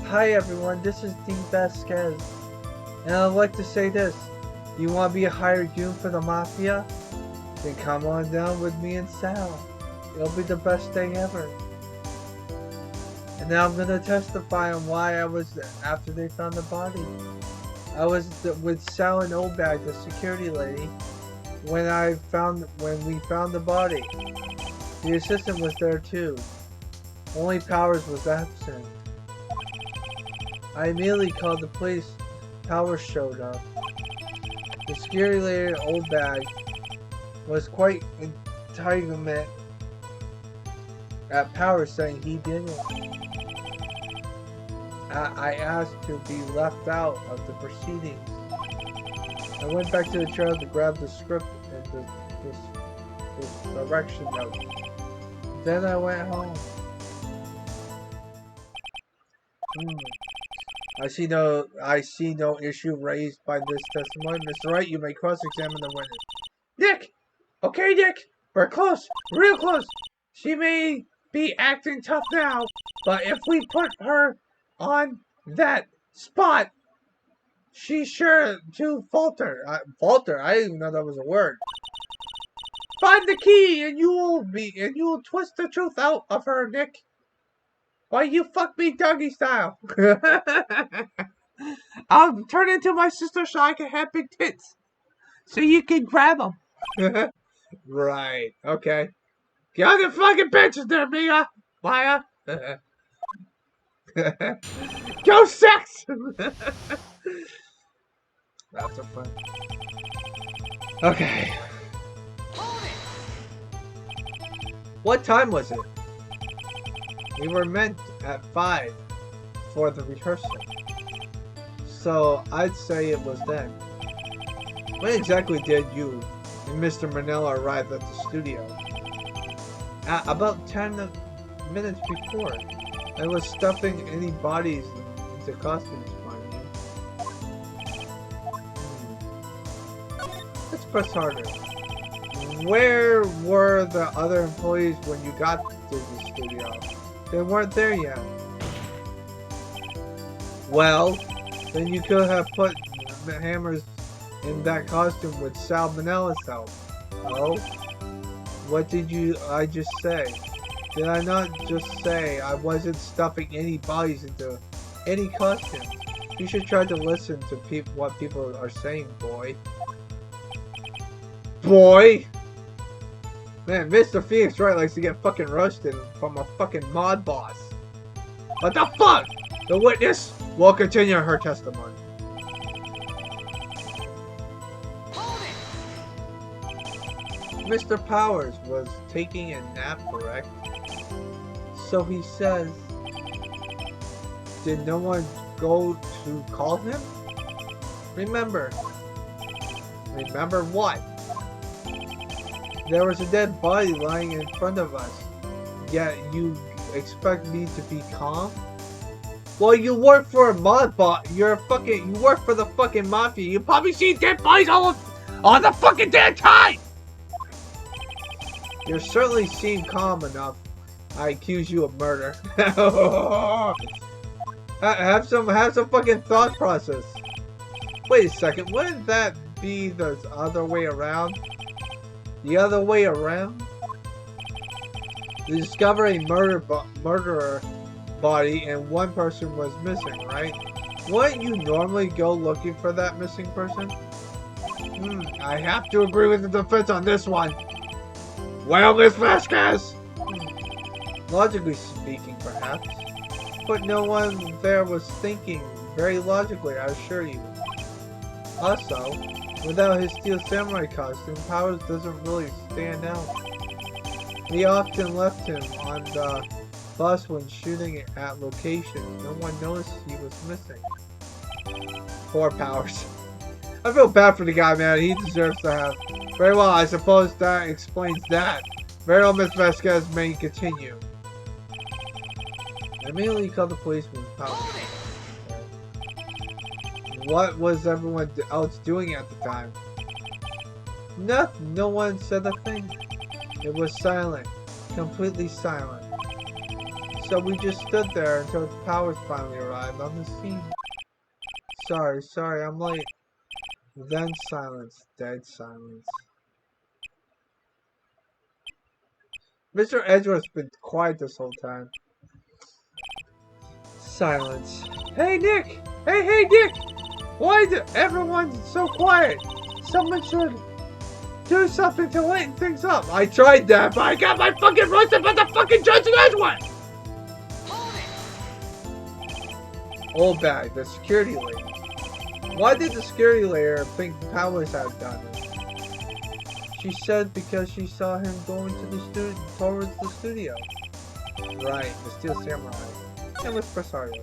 Hi everyone, this is Dean Vasquez, and I'd like to say this. You want to be a hired goon for the Mafia? Then come on down with me and Sal. It'll be the best thing ever. And now I'm going to testify on why I was, after they found the body. I was with Sal and Obag, the security lady, when we found the body. The assistant was there too. Only Powers was absent. I immediately called the police. Powers showed up. The security lady at Obag was quite entitlement at Powers saying he didn't. I asked to be left out of the proceedings. I went back to the trailer to grab the script and the direction note. Then I went home. I see no issue raised by this testimony. Mr. Wright, you may cross-examine the witness. Nick! Okay, Nick! We're close! Real close! She may be acting tough now, but if we put her on that spot, she's sure to falter. Falter? I didn't even know that was a word. Find the key and you will twist the truth out of her, Nick. Why you fuck me doggy style? I'll turn into my sister so I can have big tits. So you can grab them. Right. Okay. Get on the fucking benches there, Mia. Maya. Go sex! That's a fun. Okay. What time was it? We were meant at 5 for the rehearsal. So I'd say it was then. When exactly did you and Mr. Manella arrive at the studio? About 10 minutes before. I was stuffing any bodies into costumes, mind you. Let's press harder. Where were the other employees when you got to the studio? They weren't there yet. Well, then you could have put Hammers in that costume with Sal Manella's help. Oh? What did I just say? Did I not just say I wasn't stuffing any bodies into any costume? You should try to listen to what people are saying, boy. Boy! Man, Mr. Phoenix Wright likes to get fucking roasted from a fucking mod boss. What the fuck? The witness will continue her testimony. Mr. Powers was taking a nap, correct? So he says. Did no one go to call him? Remember. Remember what? There was a dead body lying in front of us. Yet you expect me to be calm? Well, you work for a mod bot. You work for the fucking mafia. You probably see dead bodies all the fucking damn time. You certainly seem calm enough. I accuse you of murder. have some fucking thought process. Wait a second. Wouldn't that be the other way around? The other way around? You discover a murderer body and one person was missing, right? Wouldn't you normally go looking for that missing person? I have to agree with the defense on this one. Well, Miss Vasquez! Logically speaking, perhaps. But no one there was thinking very logically, I assure you. Also, without his steel samurai costume, Powers doesn't really stand out. We often left him on the bus when shooting at locations. No one noticed he was missing. Poor Powers. I feel bad for the guy, man. He deserves to have. Very well, I suppose that explains that. Very well, Miss Vasquez may continue. I immediately called the police when Powers. What was everyone else doing at the time? Nothing. No one said a thing. It was silent. Completely silent. So we just stood there until the powers finally arrived on the scene. Sorry, I'm late. Then silence, dead silence. Mr. Edgeworth's been quiet this whole time. Silence. Hey, Nick! Hey, Nick! Why is everyone so quiet? Someone should do something to lighten things up. I tried that, but I got my fucking roasted by the fucking Judge and Edgeworth! Old bag, the security lady. Why did the security lady think Powers had done it? She said because she saw him going to towards the studio. Right, the Steel Samurai. And with Presario.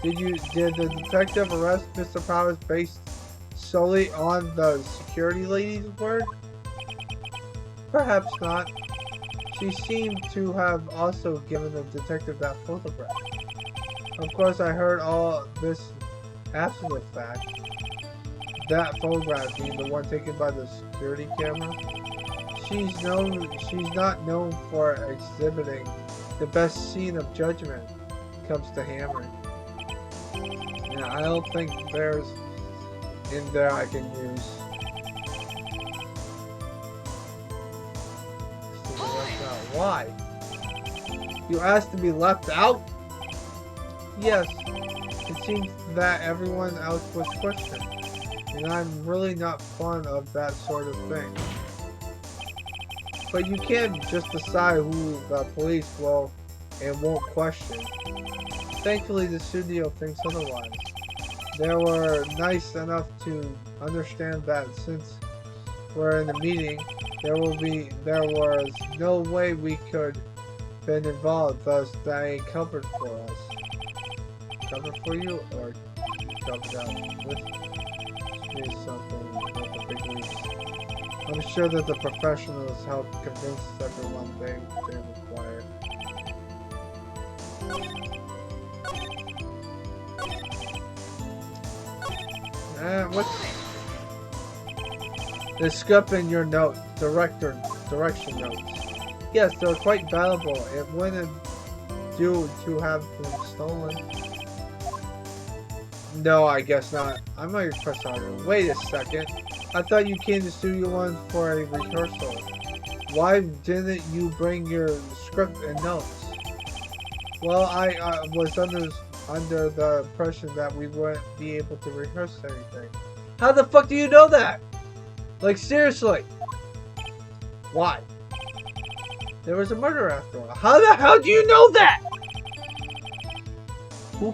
Did the detective arrest Mr. Powers based solely on the security lady's word? Perhaps not. She seemed to have also given the detective that photograph. Of course, I heard all this after the fact. That photograph being the one taken by the security camera. She's not known for exhibiting the best scene of judgment comes to hammering. Yeah, I don't think there's in there I can use. Why? You asked to be left out? Yes. It seems that everyone else was questioned. And I'm really not fond of that sort of thing. But you can't just decide who the police will and won't question. Thankfully, the studio thinks otherwise. They were nice enough to understand that since we're in the meeting, there was no way we could been involved, thus they covered for us. Covered for you, or covered out with something with the big leagues. I'm sure that the professionals helped convince everyone they require. What's the scup in your note? Direction notes. Yes, they're quite valuable. It wouldn't do to have them stolen. No, I guess not. I might press on. Wait a second. I thought you came to Studio One for a rehearsal. Why didn't you bring your script and notes? Well, I was under the impression that we wouldn't be able to rehearse anything. How the fuck do you know that? Like, seriously. Why? There was a murder after all. How the hell do you know that? Who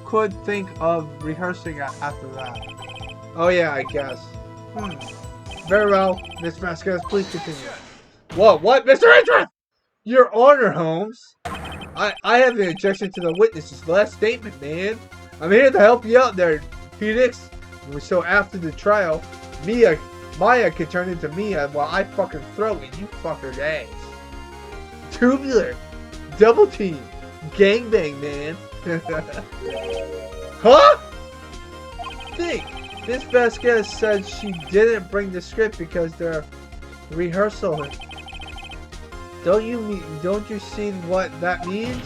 could think of rehearsing after that? Oh yeah, I guess. Very well, Miss Vasquez, please continue. Whoa, what? Mr. Edgeworth! Your Honor, Holmes. I have an objection to the witness's last statement, man. I'm here to help you out there, Phoenix. So after the trial, Maya could turn into Mia while I fucking throw in you fucker's ass. Tubular. Double team. Gangbang, man. Huh? Think. Miss Vasquez said she didn't bring the script because they're rehearsal. Don't you see what that means?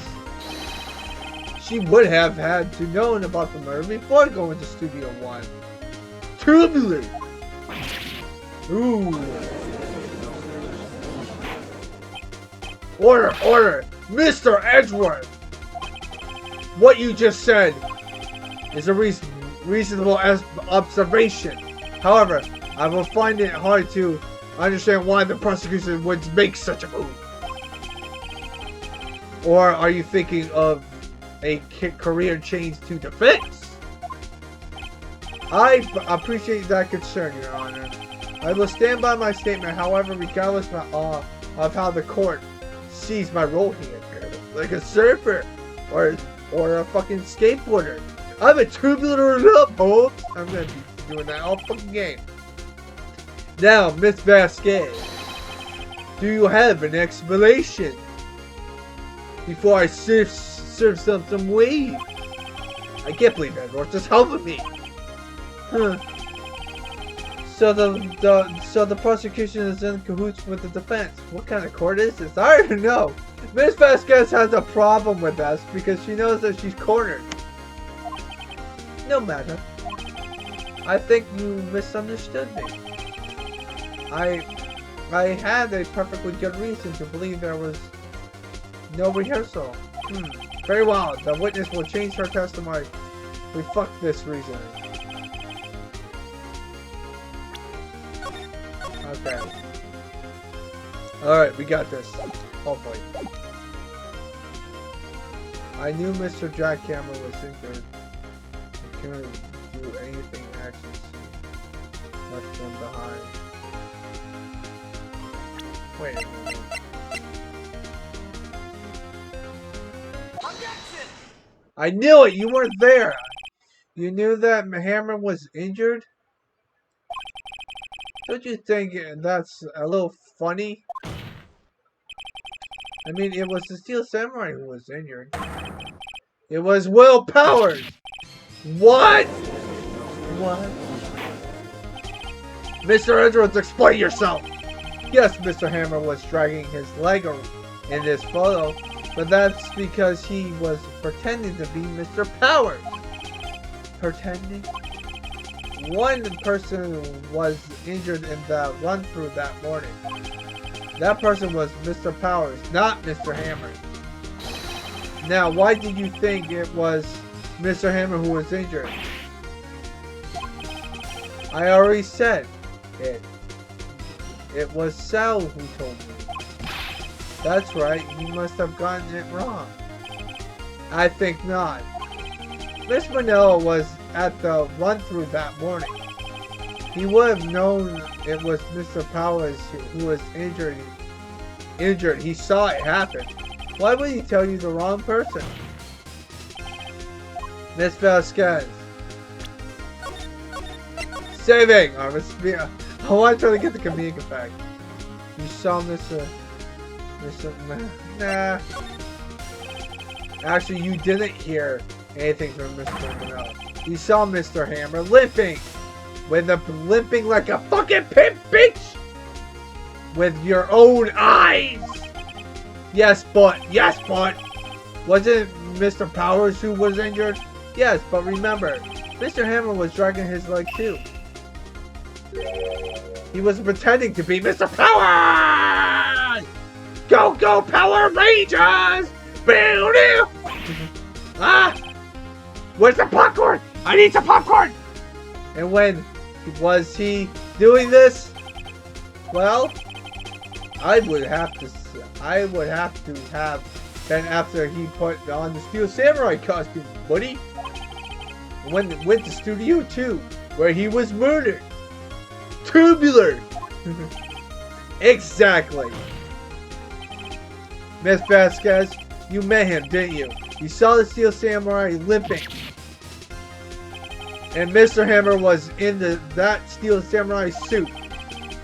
She would have had to known about the murder before going to Studio One. Tubular. Ooh. Order! Mr. Edgeworth! What you just said is a reasonable observation. However, I will find it hard to understand why the prosecution would make such a move. Or are you thinking of a career change to defense? I appreciate that concern, Your Honor. I will stand by my statement, however, regardless of how the court sees my role here. Like a surfer or a fucking skateboarder. I'm a tubular up, Holmes. I'm gonna be doing that all fucking game. Now, Miss Vasquez, do you have an explanation before I serve some weed? I can't believe that, Lord. Just help me. Huh. So the prosecution is in cahoots with the defense. What kind of court is this? I don't know. Miss Vasquez has a problem with us because she knows that she's cornered. No matter. I think you misunderstood me. I had a perfectly good reason to believe there was no rehearsal. Very well. The witness will change her testimony. Reflect this reasoning. Okay. Alright, we got this. Hopefully. I knew Mr. Jackhammer was injured. I couldn't do anything actions left them behind. Wait a minute. I knew it! You weren't there! You knew that Hammer was injured? Don't you think that's a little funny? I mean, it was the Steel Samurai who was injured. It was Will Powers! What? What? Mr. Edwards, explain yourself! Yes, Mr. Hammer was dragging his leg in this photo, but that's because he was pretending to be Mr. Powers. Pretending? One person was injured in the run-through that morning. That person was Mr. Powers, not Mr. Hammer. Now, why did you think it was Mr. Hammer who was injured? I already said it. It was Sal who told me. That's right, you must have gotten it wrong. I think not. Miss Manila was at the run-through that morning. He would have known it was Mr. Powers who was injured. He saw it happen. Why would he tell you the wrong person? Miss Vasquez. Saving! I want to try to get the comedic effect. You saw Mr. Nah. Actually, you didn't hear anything from Mr. Manila. You saw Mr. Hammer limping. Limping like a fucking pimp, bitch! With your own eyes! Yes, but. Wasn't Mr. Powers who was injured? Yes, but remember, Mr. Hammer was dragging his leg too. He was pretending to be Mr. Powers! Go, Power Rangers! Ah! Where's the popcorn? I need some popcorn! And when was he doing this? Well, I would have to have been after he put on the Steel Samurai costume, buddy. When went to Studio 2, where he was murdered. Tubular! Exactly. Miss Vasquez, you met him, didn't you? You saw the Steel Samurai limping. And Mr. Hammer was in that Steel Samurai suit.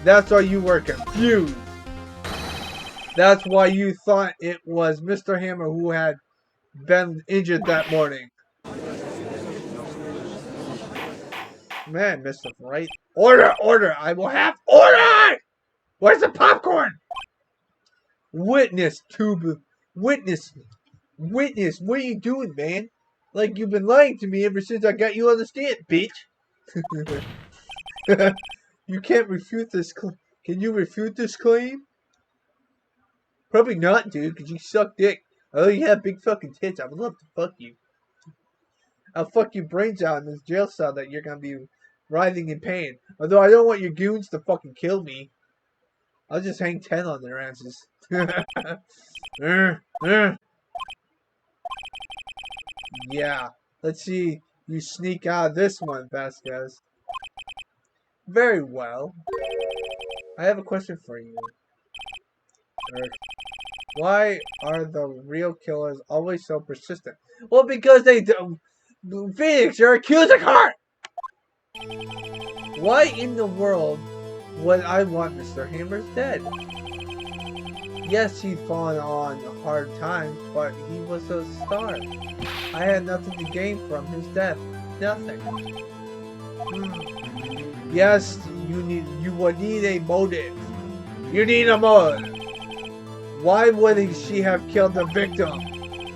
That's why you were confused. That's why you thought it was Mr. Hammer who had been injured that morning. Man, Mr. Wright. Order! I will have order! Where's the popcorn? Witness, what are you doing, man? Like you've been lying to me ever since I got you on the stand, bitch. You can't refute this Can you refute this claim? Probably not, dude, because you suck dick. Oh, you have big fucking tits. I would love to fuck you. I'll fuck your brains out in this jail cell that you're gonna be writhing in pain. Although I don't want your goons to fucking kill me. I'll just hang 10 on their asses. Yeah. Let's see you sneak out of this one, Vasquez. Very well. I have a question for you. Why are the real killers always so persistent? Well, because they do. Phoenix, you're accusing her! Why in the world would I want Mr. Hammer's dead? Yes, he'd fallen on hard times, but he was a star. I had nothing to gain from his death. Nothing. Yes, you would need a motive. You need a motive. Why would she have killed the victim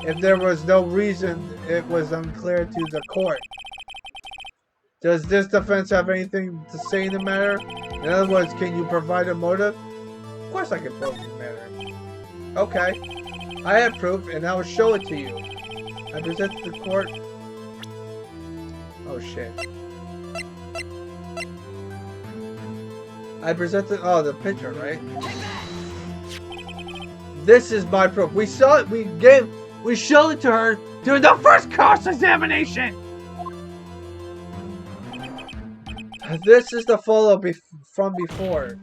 if there was no reason? It was unclear to the court. Does this defense have anything to say in the matter? In other words, can you provide a motive? Of course I can prove the matter. Okay. I have proof and I will show it to you. I present to the court. Oh shit. I presented the picture, right? This is my proof. We saw it, we showed it to her during the first course examination! This is the photo from before.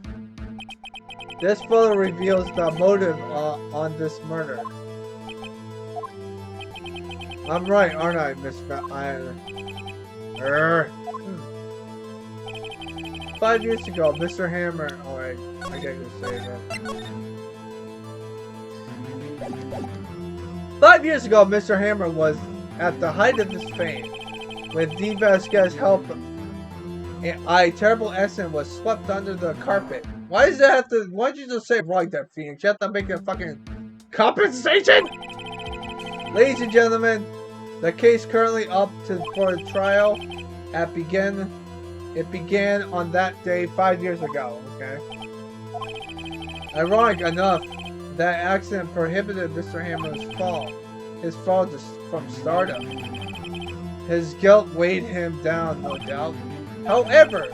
This photo reveals the motive on this murder. I'm right, aren't I, Miss 5 years ago, Mr. Hammer... Alright, I gotta go say that. 5 years ago, Mr. Hammer was at the height of his fame. With D. Vasquez's help, a terrible accident was swept under the carpet. Why does that have to... Why'd you just say it like that, Phoenix? You have to make a fucking compensation? Ladies and gentlemen, the case currently up for trial it began on that day 5 years ago, okay? Ironic enough, that accident prohibited Mr. Hammer's fall. His fall from stardom. His guilt weighed him down, no doubt. However,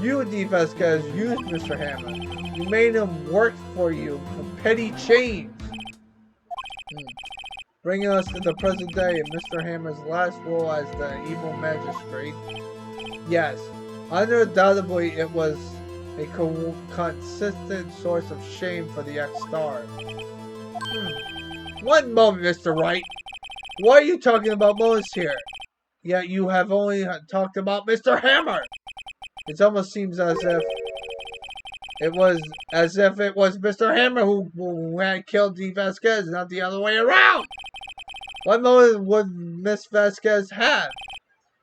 you, D. Vasquez, used Mr. Hammer. You made him work for you for petty change. Bringing us to the present day and Mr. Hammer's last role as the evil magistrate. Yes, undoubtedly it was a consistent source of shame for the ex-star. One moment, Mr. Wright. Why are you talking about Moses here? Yet you have only talked about Mr. Hammer. It almost seems as if it was Mr. Hammer who had killed D. Vasquez, not the other way around. What motive would Miss Vasquez have?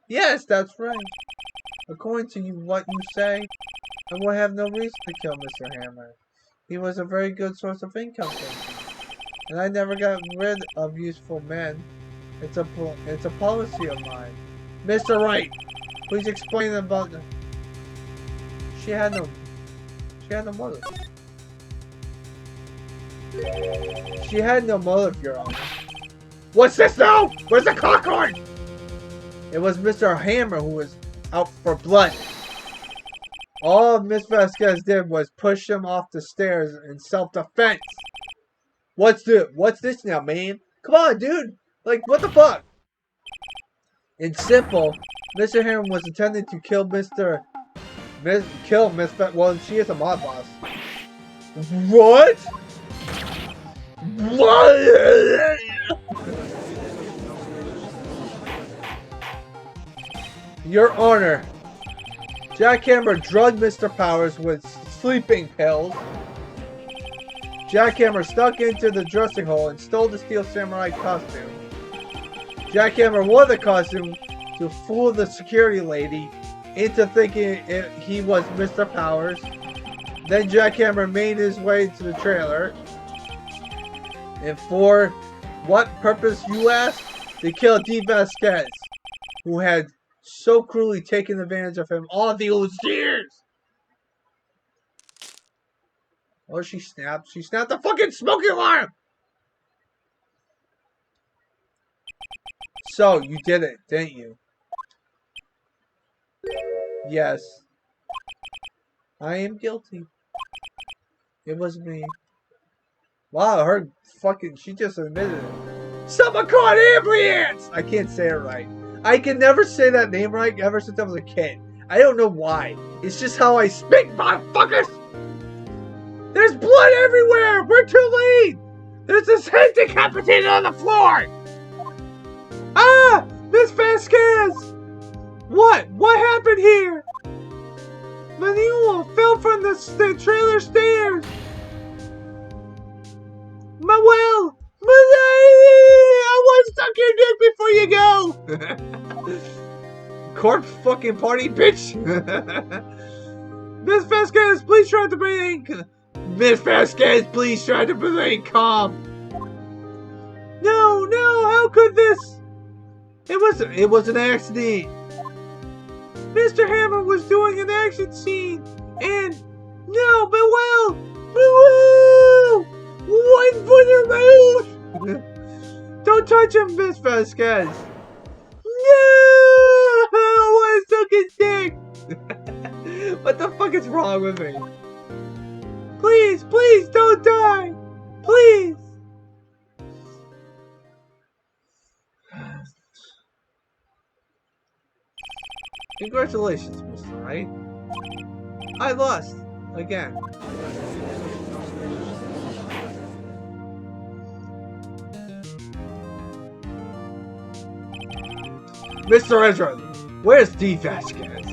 Yes, that's right. According to what you say, I would have no reason to kill Mr. Hammer. He was a very good source of income for me. And I never got rid of useful men. It's a policy of mine. Mr. Wright, please explain about the... She had no motive. She had no motive, Your Honor. What's this now? Where's the clock? It was Mr. Hammer who was out for blood. All Miss Vasquez did was push him off the stairs in self-defense. What's this now, man? Come on, dude. Like, what the fuck? In simple, Mr. Hammer was intending to kill Miss well, she is a mob boss. What? What? Your Honor, Jackhammer drugged Mr. Powers with sleeping pills. Jackhammer snuck into the dressing hole and stole the Steel Samurai costume. Jackhammer wore the costume to fool the security lady into thinking he was Mr. Powers. Then Jackhammer made his way to the trailer. And for what purpose, you ask? To kill D. Vasquez, who had so cruelly taken advantage of him all these years. Oh, she snapped. She snapped the fucking smoking alarm! So, you did it, didn't you? Yes. I am guilty. It was me. Wow, her fucking... She just admitted it. Someone called ambulance! I can't say it right. I can never say that name right ever since I was a kid. I don't know why. It's just how I speak, motherfuckers! There's blood everywhere! We're too late! There's this head decapitated on the floor! Ah! Miss Vasquez! What? What happened here? Manuel fell from the trailer stairs! Manuel! I want to suck your dick before you go! Corpse fucking party, bitch! Miss Vasquez, please try to remain Miss Vasquez, please try to remain calm. No, no, how could this? It was an accident. Mr. Hammer was doing an action scene, and no, but well, one for the road. Don't touch him, Miss Vasquez. No, I took his dick. What the fuck is wrong with me? Please, please don't die, please. Congratulations, Mr. Wright. I lost again. Mr. Ezra, where's D. Vasquez?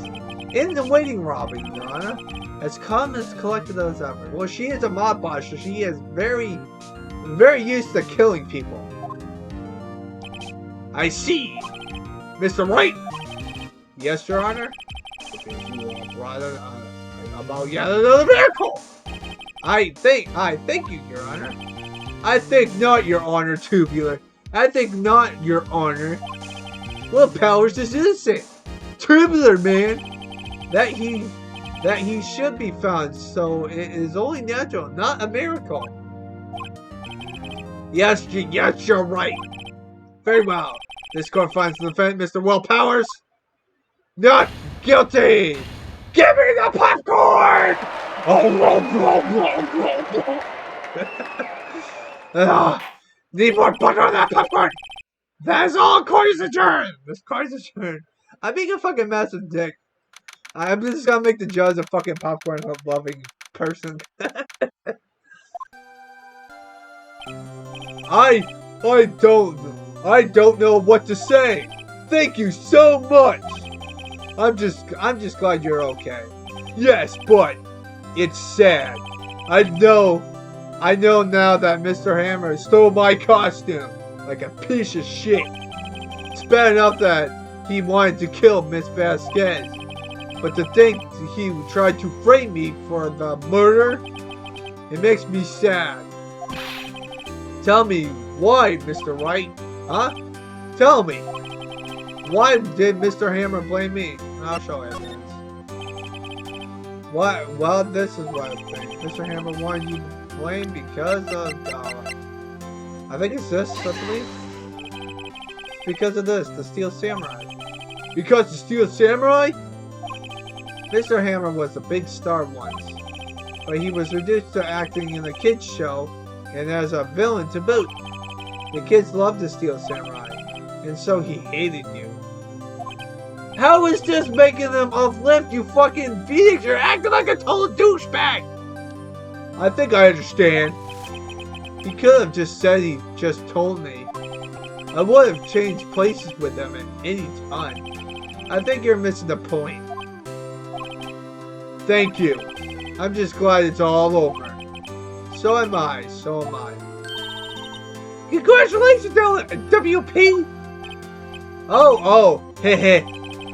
In the waiting lobby, Your Honor. As calm as collected as ever. Well, she is a mob boss, so she is very used to killing people. I see. Mr. Wright. Yes, Your Honor. About yet another vehicle. I thank you, Your Honor. I think not, Your Honor, Tubular. I think not, Your Honor. What powers is innocent? Tubular, man. That he should be found, so it is only natural, not a miracle. Yes, you're right. Very well. This court finds the defendant, Mr. Will Powers, not guilty. Give me the popcorn! Need more butter on that popcorn! That is all. Court is adjourned! This court is adjourned. I'm being a fucking massive dick. I'm just gonna make the judge a fucking popcorn loving person. I don't know what to say. Thank you so much. I'm just glad you're okay. Yes, but it's sad. I know now that Mr. Hammer stole my costume like a piece of shit. It's bad enough that he wanted to kill Miss Vasquez, but to think he tried to frame me for the murder, it makes me sad. Tell me why, Mr. Wright? Huh? Tell me. Why did Mr. Hammer blame me? I'll show evidence. What? Well, this is what I think. Mr. Hammer wanted you to blame because of, I think it's this, I believe. Because of this, the Steel Samurai. Because the Steel Samurai? Mr. Hammer was a big star once, but he was reduced to acting in a kids show and as a villain to boot. The kids loved the Steel Samurai, and so he hated you. How is this making them uplift, you fucking Phoenix? You're acting like a total douchebag! I think I understand. He could have just said he just told me. I would have changed places with them at any time. I think you're missing the point. Thank you. I'm just glad it's all over. So am I. So am I. Congratulations, WP! Oh, heh.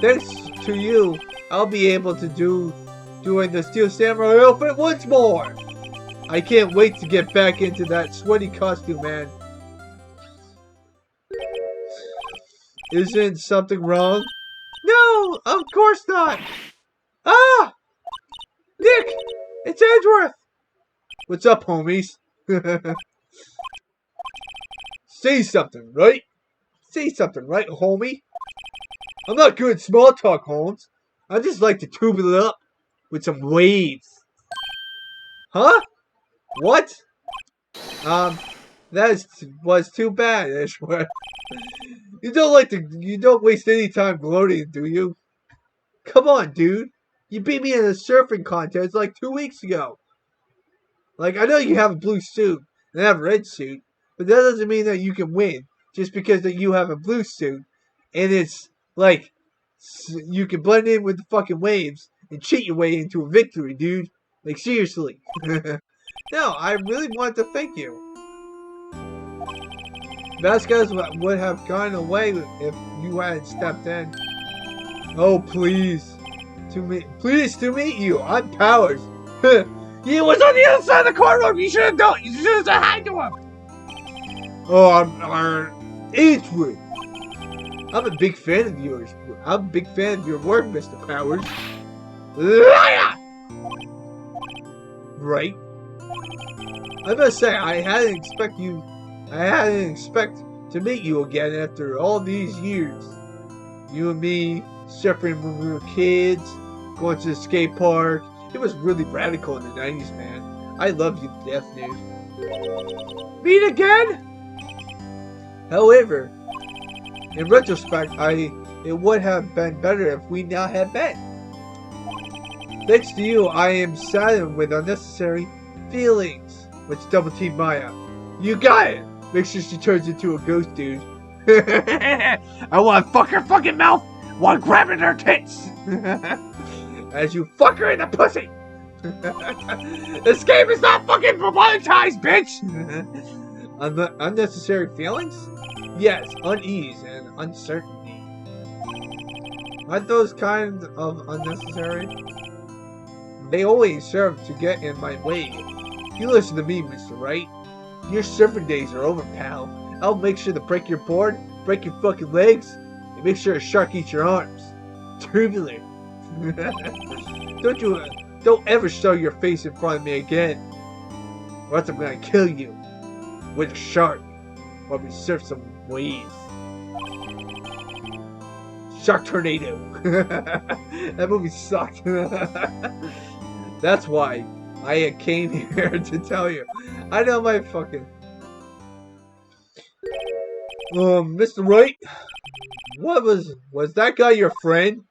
Thanks to you, I'll be able to doing the Steel Samurai outfit once more. I can't wait to get back into that sweaty costume, man. Isn't something wrong? No, of course not. Ah! Nick! It's Edgeworth! What's up, homies? Say something, right? Say something, right, homie? I'm not good at small talk, Holmes. I just like to tube it up with some waves. Huh? What? That was too bad, Edgeworth. You don't waste any time gloating, do you? Come on, dude. You beat me in a surfing contest like 2 weeks ago. Like, I know you have a blue suit and I have a red suit, but that doesn't mean that you can win just because that you have a blue suit and it's like you can blend in with the fucking waves and cheat your way into a victory, dude. Like, seriously. No, I really want to thank you. Vasquez would have gone away if you hadn't stepped in. Oh, please. Pleased to meet you. I'm Powers. He was on the other side of the courtroom. You should have done. You should have said hi to him. Oh, I'm Edward. I'm a big fan of yours. I'm a big fan of your work, Mr. Powers. Liar! Right? I must say, I hadn't expect to meet you again after all these years. You and me, separating when we were kids, going to the skate park. It was really radical in the 90s, man. I love you to death, dude. Meet again? However, in retrospect, it would have been better if we now had met. Thanks to you, I am saddened with unnecessary feelings. Let's double team Maya. You got it! Make sure she turns into a ghost, dude. I want to fuck her fucking mouth while grabbing her tits. As you fuck her in the pussy. This game is not fucking monetized, bitch! Unnecessary feelings? Yes, unease and uncertainty. Aren't those kind of unnecessary? They always serve to get in my way. You listen to me, Mr. Wright. Your surfing days are over, pal. I'll make sure to break your board, break your fucking legs, and make sure a shark eats your arms. Turbulent. Don't ever show your face in front of me again. Or else I'm gonna kill you. With a shark. While we surf some waves. Shark Tornado. That movie sucked. That's why I came here to tell you. I know my fucking... Mr. Wright? What was that guy your friend?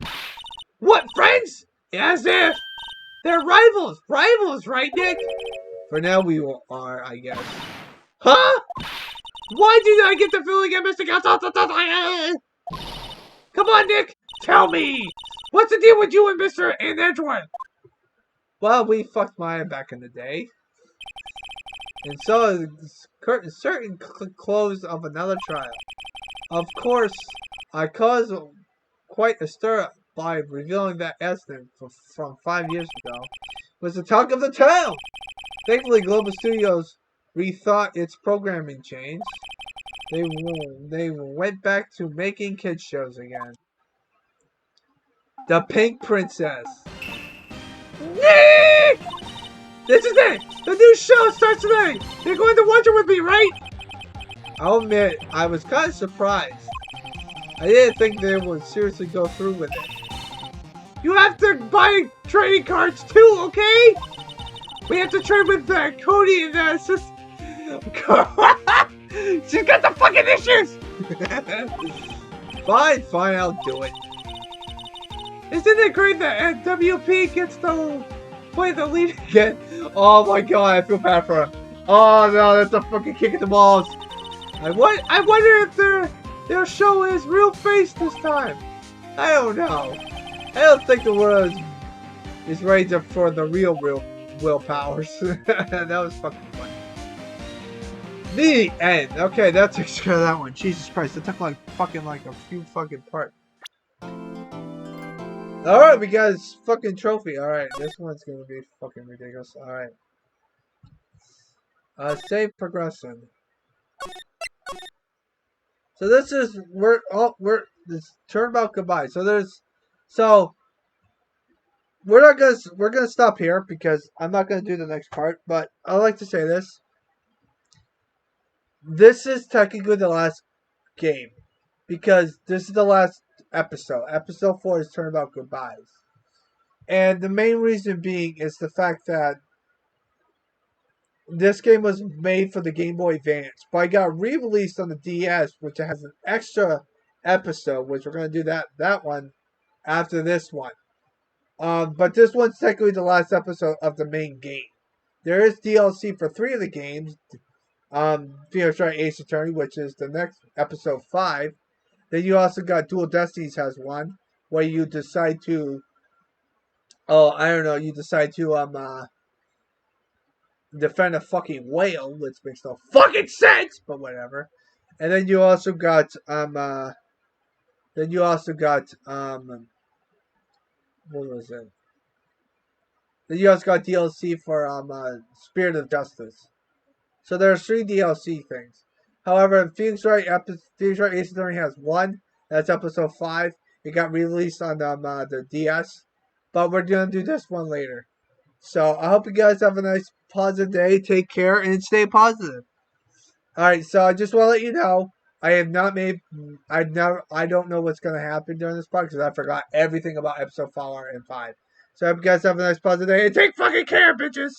What, friends? As if! They're rivals! Rivals, right, Nick? For now we are, I guess. Huh? Why did I get the feeling I missed a... Come on, Nick! Tell me! What's the deal with you and Mr. and Edward? Well, we fucked Maya back in the day. And so certain close of another trial. Of course, I caused quite a stir by revealing that incident from 5 years ago. It was the talk of the town! Thankfully, Global Studios rethought its programming change. They went back to making kids shows again. The Pink Princess. Nick! This is it! The new show starts today! You're going to watch it with me, right? I'll admit, I was kind of surprised. I didn't think they would seriously go through with it. You have to buy trading cards too, okay? We have to trade with Cody and assist. She's got the fucking issues! Fine, I'll do it. Isn't it great that WP gets to play the lead again? Oh my god, I feel bad for her. Oh no, that's a fucking kick in the balls. I wonder if their show is real face this time. I don't know. I don't think the world is ready for the real Will Powers. That was fucking funny. The end. Okay, that takes care of that one. Jesus Christ, it took like a few fucking parts. Alright, we got his fucking trophy. Alright, this one's gonna be fucking ridiculous. Alright. Save progression. So this is this turnabout goodbye. So we're gonna stop here because I'm not gonna do the next part, but I like to say this. This is technically the last game because this is the last episode. Episode 4 is Turnabout Goodbyes. And the main reason being is the fact that this game was made for the Game Boy Advance, but I got re-released on the DS, which has an extra episode, which we're going to do that one after this one. But this one's technically the last episode of the main game. There is DLC for 3 of the games. Wright Ace Attorney, which is the next episode 5. Then you also got Dual Destinies has one where you decide to defend a fucking whale, which makes no fucking sense, but whatever. And then you also got what was it? Then you also got DLC for Spirit of Justice. So there's 3 DLC things. However, Phoenix Wright Ace Attorney has one. That's episode 5. It got released on the DS. But we're going to do this one later. So I hope you guys have a nice positive day. Take care and stay positive. Alright, so I just want to let you know, I have not made, I don't know what's going to happen during this part because I forgot everything about episode 4 and 5. So I hope you guys have a nice positive day and take fucking care, bitches!